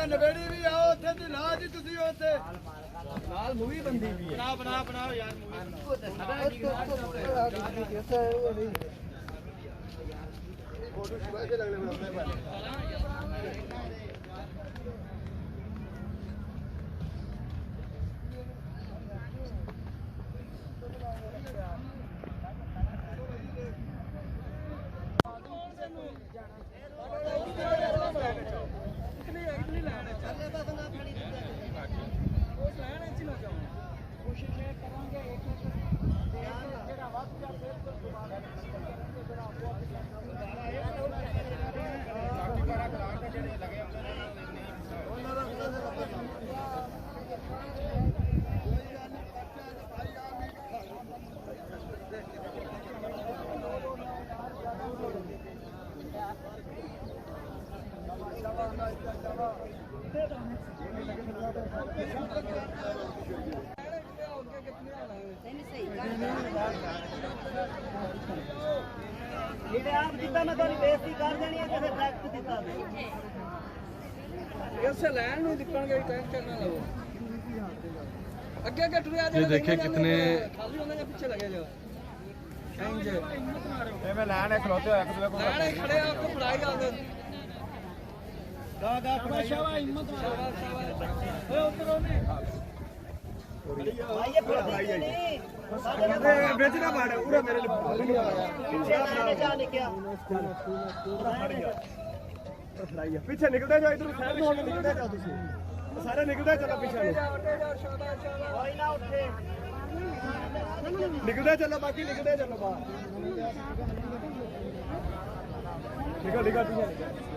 ਨਵੇੜੀ ਵੀ ਆਓ ਉੱਥੇ ਦੀ ਲਾ ਜੀ ਤੁਸੀਂ ਉੱਥੇ ਨਾਲ ਮੂਵੀ ਬੰਦੀ ਵੀ ਹੈ ਬਣਾਓ ਯਾਰ फोटो सुबह से लगने में आप जितना मैं थोड़ी बेइज्जती कर देनी है किसी ट्रैक्ट दिता इससे लैंड नहीं दिखण गई टेंशन ना लो आगे टुरिया ये देखिए कितने खाली होने के पीछे लगे जो थैंक यू ये मैं लैंड है खलोते हो एक दूसरे को लैंड खड़े आपको बुलाई गा दे दा शाबाश हिम्मत मारो ओए उतरो नहीं भाई ये भाई है बेचना बाड़ा पूरा मेरे लिए पीछे लाने जाने क्या पीछे निकलते जाओ इधर साइड में होके निकलते जाओ तुसी सारे निकलते चलो पीछे कोई ना उठे निकलते चलो बाकी निकलते चलो बाहर निकल निकल पीछे